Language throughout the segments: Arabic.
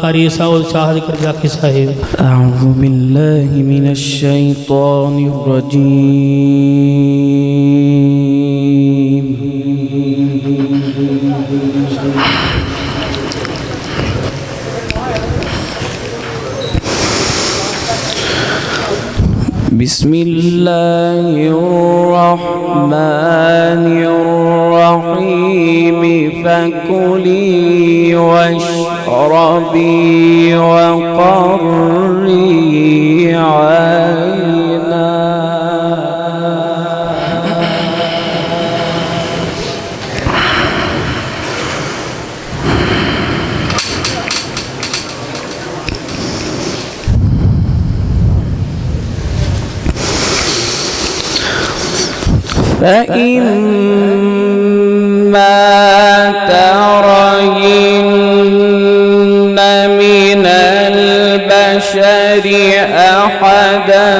कारी साउद शाहद कर जाकी साहिब। أعوذ بالله من الشيطان الرجيم بسم الله الرحمن الرحيم فكلي واشربي وقري عينا فإما ترين من البشر أحدا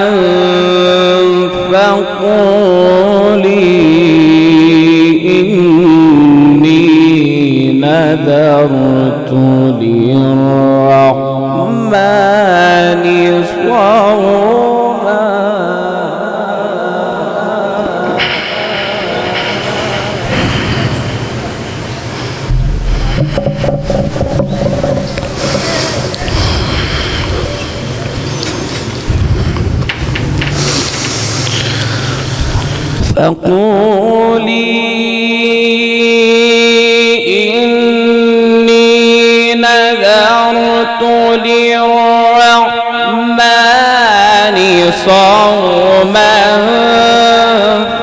فقولي إني نذرت للرحمن صوما فقولي إني نذرت للرحمن صوما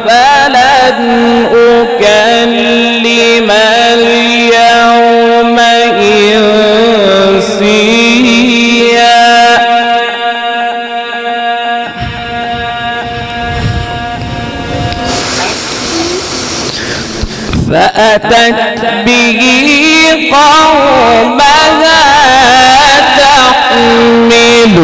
فلن أكلم اليوم إنسيا فأتت به قومها تحمله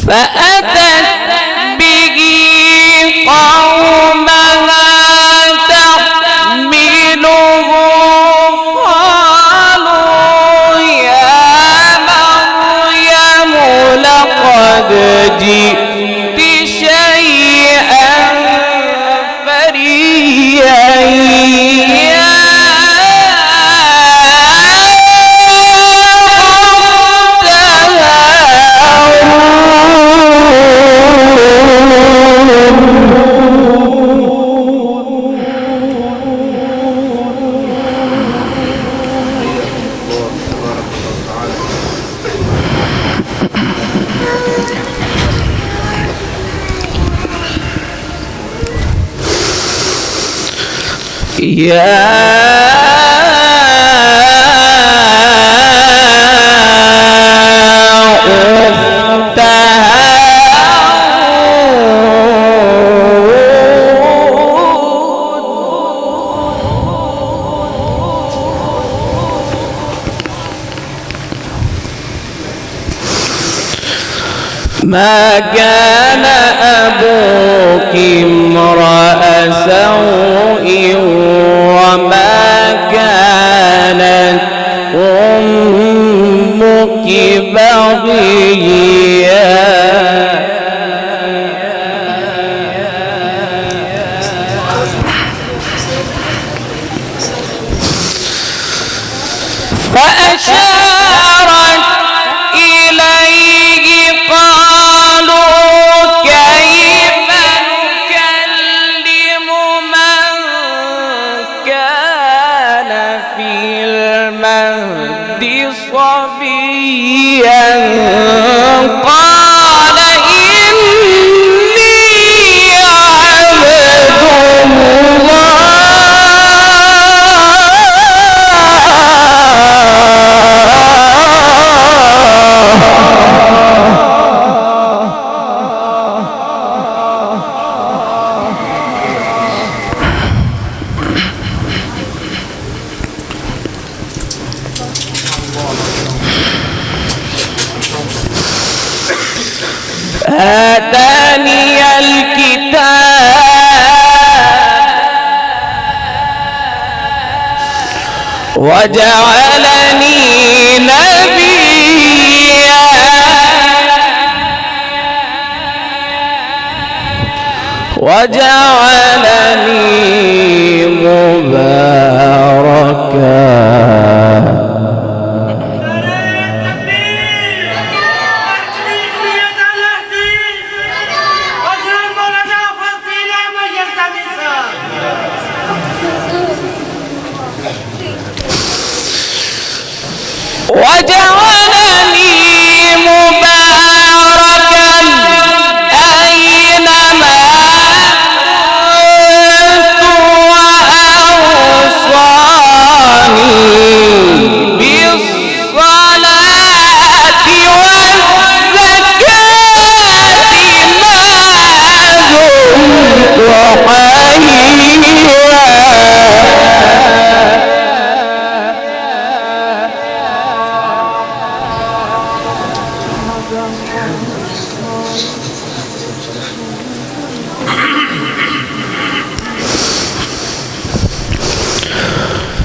فأتت به قومها تحمله قالوا يا مريم لقد جئت شيئا فريا يا أخت ما كان أبوك امرأ سوء وما كانت أمك بغيا فأشارت إليه قالوا كيف نكلم من كان في المهد صبيا آتاني الكتاب وجعلني نبيا وجعلني مباركا وجعلني مباركا أينما كنت وأوصاني بالصلاة والزكاة ما دمت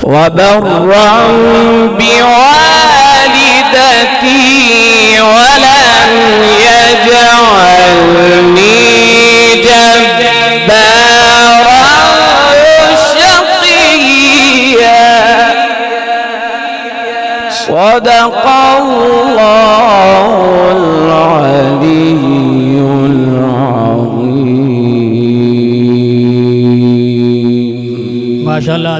وبرا بوالدتي ولم يجعلني جبارا شقيا صدق الله العلي العظيم. ما شاء الله.